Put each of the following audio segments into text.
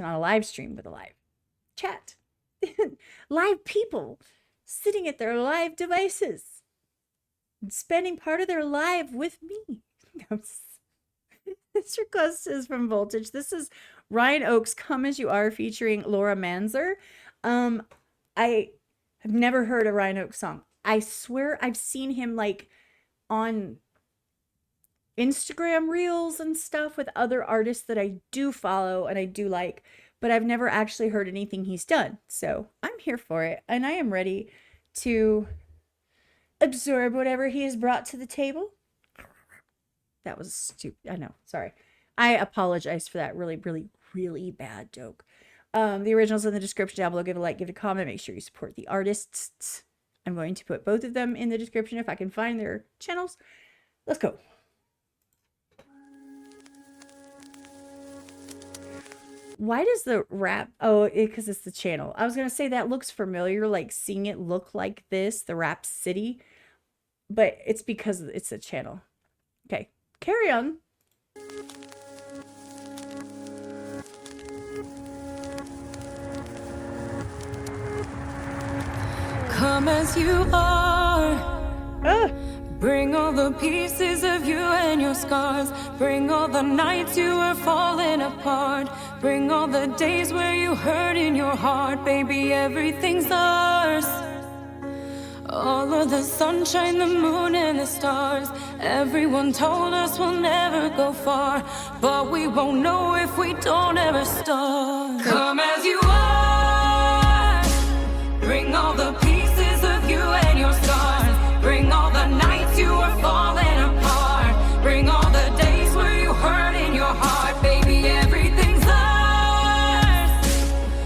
Not a live stream, but a live chat. Live people sitting at their live devices and spending part of their life with me. Mr. Cuss is from Voltage. This is Ryan Oakes' Come As You Are featuring Laura Manzer. I have never heard a Ryan Oakes song. I swear I've seen him like on Instagram reels and stuff with other artists that I do follow and I do like, but I've never actually heard anything he's done. So I'm here for it, and I am ready to absorb whatever he has brought to the table. That was stupid. I know. Sorry. I apologize for that really, really, really bad joke. The original's in the description down below. Give a like, give a comment. Make sure you support the artists. I'm going to put both of them in the description if I can find their channels. Let's go. Why does the rap... Oh, because it's the channel. I was going to say that looks familiar, like seeing it look like this, the Rap City. But it's because it's a channel. Okay, carry on. Come as you are. Bring all the pieces of you and your scars. Bring all the nights you were falling apart. Bring all the days where you hurt in your heart. Baby, everything's ours. All of the sunshine, the moon and the stars. Everyone told us we'll never go far, but we won't know if we don't ever start. Come as you are. Bring all the pieces of you and your scars. Bring all the nights you were falling apart. Bring all the days where you hurt in your heart. Baby, everything's ours.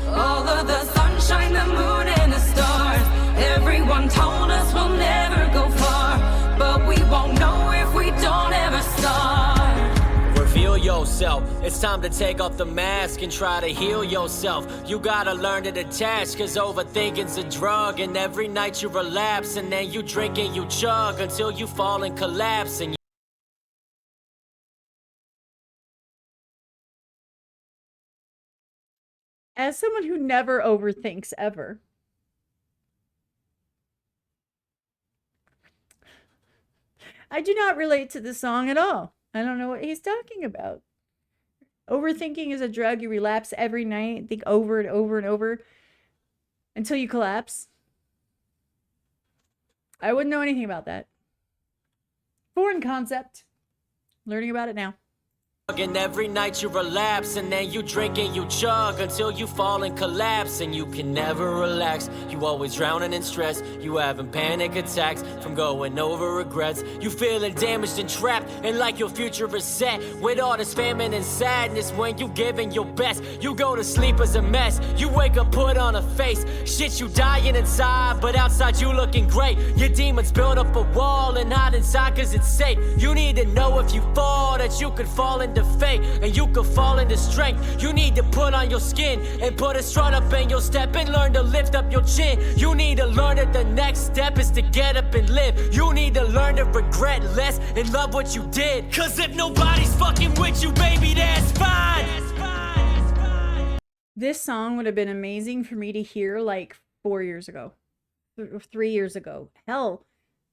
All of the sunshine, the moon and the stars. Everyone told us we'll never go far, but we won't know if we don't ever start. Reveal yourself. It's time to take off the mask and try to heal yourself. You gotta learn to detach, cause overthinking's a drug. And every night you relapse, and then you drink and you chug until you fall and collapse. And As someone who never overthinks ever, I do not relate to the song at all. I don't know what he's talking about. Overthinking is a drug. You relapse every night, think over and over and over until you collapse. I wouldn't know anything about that. Foreign concept. Learning about it now. And every night you relapse, and then you drink and you chug until you fall and collapse. And you can never relax. You always drowning in stress. You having panic attacks from going over regrets. You feeling damaged and trapped, and like your future is set. With all this famine and sadness, when you giving your best, you go to sleep as a mess. You wake up, put on a face. Shit, you dying inside, but outside you looking great. Your demons build up a wall and hide inside cause it's safe. You need to know if you fall that you could fall into fate, and you could fall into strength. You need to put on your skin and put a strut up in your step and learn to lift up your chin. You need to learn that the next step is to get up and live. You need to learn to regret less and love what you did. Cause if nobody's fucking with you, baby, that's fine. This song would have been amazing for me to hear like 4 years ago. 3 years ago. Hell,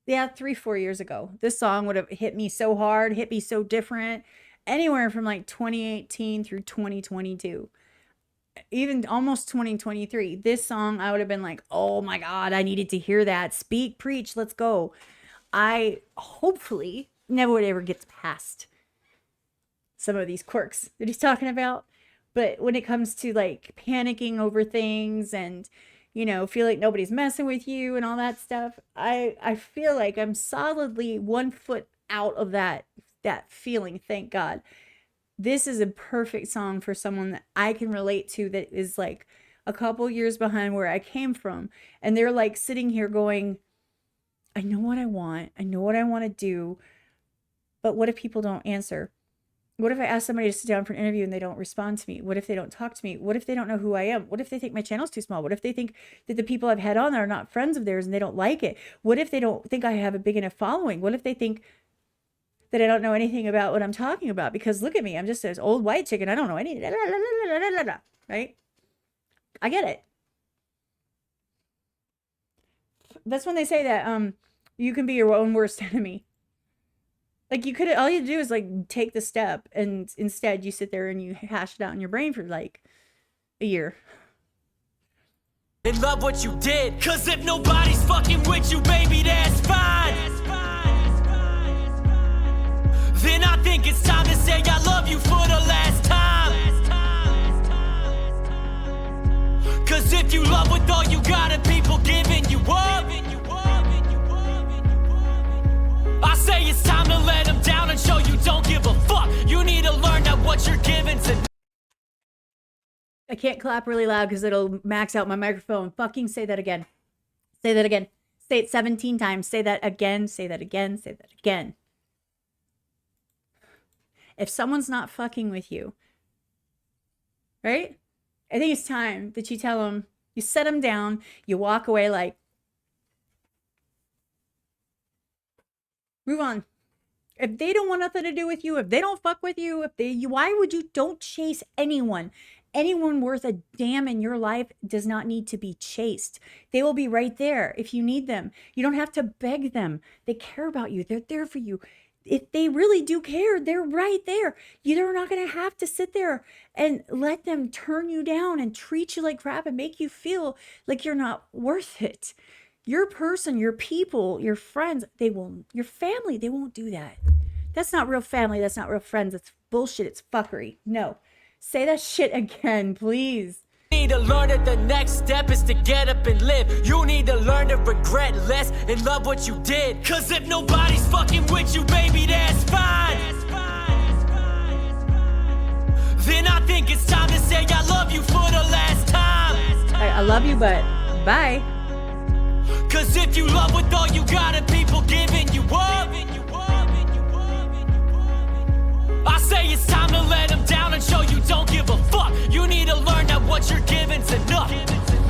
yeah, 3-4 years ago. This song would have hit me so hard, hit me so different. Anywhere from like 2018 through 2022, even almost 2023. This song, I would have been like, oh my God, I needed to hear that. Speak, preach, let's go. I hopefully never would ever get past some of these quirks that he's talking about. But when it comes to like panicking over things and, you know, feel like nobody's messing with you and all that stuff, I feel like I'm solidly 1 foot out of that feeling. Thank God. This is a perfect song for someone that I can relate to, that is like a couple years behind where I came from, and they're like sitting here going, I know what I want, I know what I want to do, but what if people don't answer? What if I ask somebody to sit down for an interview and they don't respond to me? What if they don't talk to me? What if they don't know who I am? What if they think my channel's too small? What if they think that the people I've had on are not friends of theirs and they don't like it? What if they don't think I have a big enough following? What if they think that I don't know anything about what I'm talking about, because look at me. I'm just this old white chick and I don't know any, right? I get it. That's when they say that you can be your own worst enemy. Like you could, all you do is like take the step, and instead you sit there and you hash it out in your brain for like a year. And love what you did, cause if nobody's fucking with you, baby, that's fine. Then I think it's time to say I love you for the last time. Cause if you love with all you got and people giving you up, I say it's time to let them down and show you don't give a fuck. You need to learn that what you're giving to. I can't clap really loud because it'll max out my microphone. Fucking say that again. Say that again. Say it 17 times. Say that again. Say that again. Say that again. If someone's not fucking with you, right? I think it's time that you tell them, you set them down, you walk away like, move on. If they don't want nothing to do with you, if they don't fuck with you, why would you, don't chase anyone. Anyone worth a damn in your life does not need to be chased. They will be right there if you need them. You don't have to beg them. They care about you. They're there for you. If they really do care, they're right there. You're not going to have to sit there and let them turn you down and treat you like crap and make you feel like you're not worth it. Your person, your people, your friends, your family, they won't do that. That's not real family. That's not real friends. It's bullshit. It's fuckery. No. Say that shit again, please. You need to learn that the next step is to get up and live. You need to learn to regret less and love what you did. Cause if nobody's fucking with you, baby, that's fine. Then I think it's time to say I love you for the last time. I love you, but bye. Cause if you love with all you got and people giving you up, I say it's time to let them down and show you don't give a fuck. You need to learn that what you're giving's enough.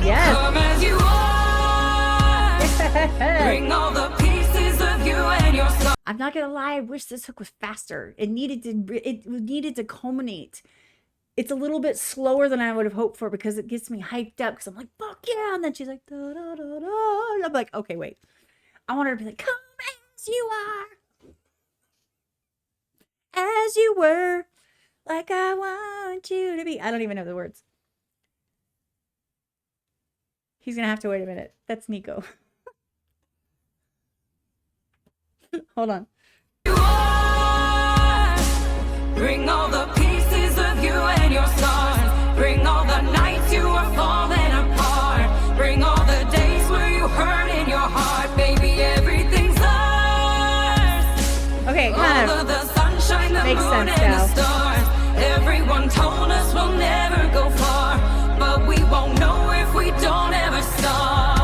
Yes. Come as you are. Bring all the pieces of you and your soul. I'm not gonna lie, I wish this hook was faster. It needed to culminate. It's a little bit slower than I would have hoped for because it gets me hyped up because I'm like, fuck yeah. And then she's like, da, da, da, da. And I'm like, okay, wait. I want her to be like, come as you are. As you were, like I want you to be. I don't even know the words. He's gonna have to wait a minute. That's Nico. Hold on. You are. Bring all the pieces of you and your scars. Bring all the nights you were falling apart. Bring all the days where you hurt in your heart. Baby, everything's ours. Okay, kind of. The makes moon sense and now. the stars. Everyone told us we'll never go far, but we won't know if we don't ever start.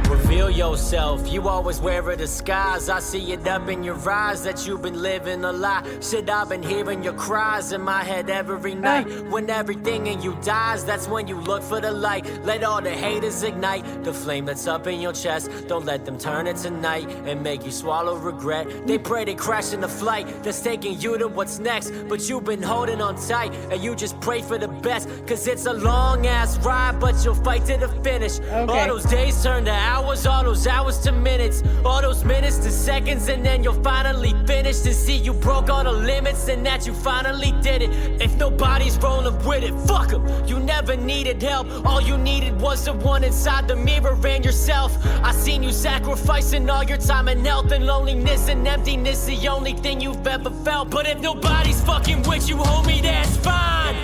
Reveal yourself, you always wear a disguise. I see it up in your eyes that you've been living a lie. Shit, I've been hearing your cries in my head every night. When everything in you dies, that's when you look for the light. Let all the haters ignite the flame that's up in your chest. Don't let them turn it to night and make you swallow regret. They pray they crash in the flight that's taking you to what's next, but you've been holding on tight and you just pray for the best. Cause it's a long ass ride, but you'll fight to the finish. All those days turn to hours, all those hours to minutes, all those minutes to seconds, and then you'll finally finish to see you broke all the limits and that you finally did it. If nobody's rolling with it, fuck them. You never needed help, all you needed was the one inside the mirror and yourself. I seen you sacrificing all your time and health, and loneliness and emptiness the only thing you've ever felt. But if nobody's fucking with you, homie, that's fine.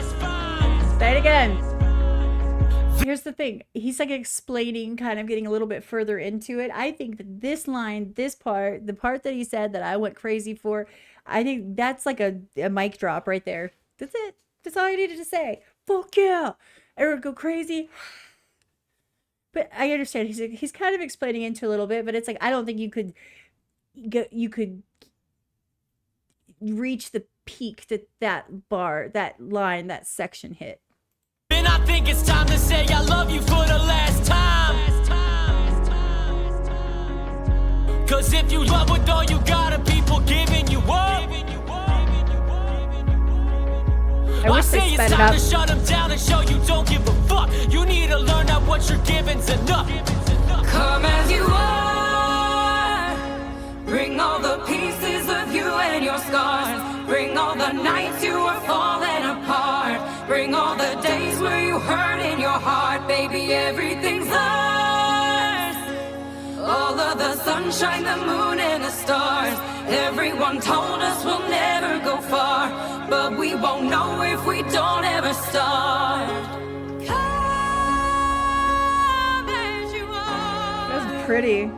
Say it again. Here's the thing. He's like explaining, kind of getting a little bit further into it. I think that this line, this part, the part that he said that I went crazy for, I think that's like a mic drop right there. That's it. That's all I needed to say. Fuck yeah. Everyone go crazy. But I understand he's kind of explaining into a little bit, but it's like I don't think you could reach the peak that bar, that line, that section hit. And I think it's time to say I love you for the last time. Cause if you love with all you got and people giving you up, I wish they say sped it's it time up. to shut them down and show you don't give a fuck. You need to learn that what you're giving's enough. Come as you are. Bring all the pieces of you and your scars. Bring all the nights you were falling apart. Bring all the days where you hurt in your heart. Baby, everything's ours. All of the sunshine, the moon, and the stars. Everyone told us we'll never go far, but we won't know if we don't ever start. Come as you are. That's pretty.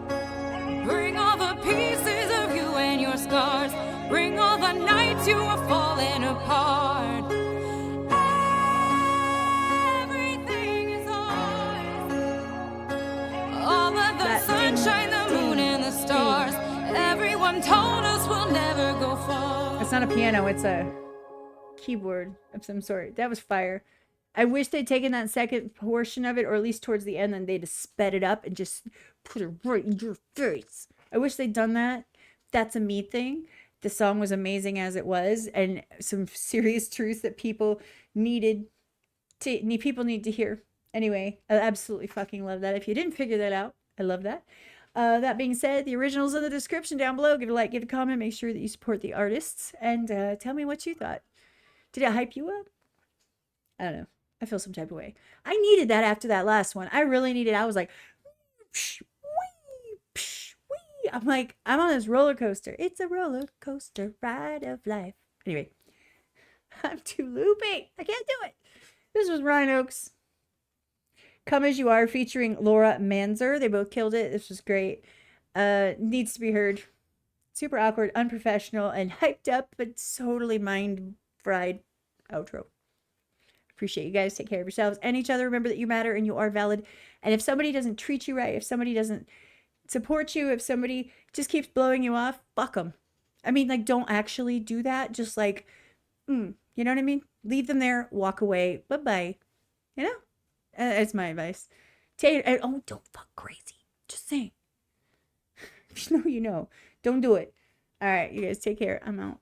Bring all the pieces of you and your scars. Bring all the nights you were falling apart. Everything is ours. All of the That sunshine, the moon, and the stars. Everyone told us we'll never go far. It's not a piano, it's a keyboard of some sort. That was fire. I wish they'd taken that second portion of it, or at least towards the end, and they'd have sped it up and just put it right in your face. I wish they'd done that. That's a me thing. The song was amazing as it was, and some serious truths that people need to hear. Anyway, I absolutely fucking love that. If you didn't figure that out, I love that. That being said, the original's in the description down below. Give a like, give a comment, make sure that you support the artists, and tell me what you thought. Did it hype you up? I don't know. I feel some type of way. I needed that after that last one. I really needed. I was like, psh, wee, psh, wee. I'm like, I'm on this roller coaster. It's a roller coaster ride of life. Anyway, I'm too loopy. I can't do it. This was Ryan Oakes. Come As You Are featuring Laura Manzer. They both killed it. This was great. Needs to be heard. Super awkward, unprofessional, and hyped up, but totally mind-fried outro. Appreciate you guys. Take care of yourselves and each other. Remember that you matter and you are valid. And if somebody doesn't treat you right, if somebody doesn't support you, if somebody just keeps blowing you off, fuck them. I mean, like, don't actually do that. Just like, you know what I mean? Leave them there. Walk away. Bye-bye. You know? That's my advice. Oh, don't fuck crazy. Just saying. If you know, you know. Don't do it. All right, you guys take care. I'm out.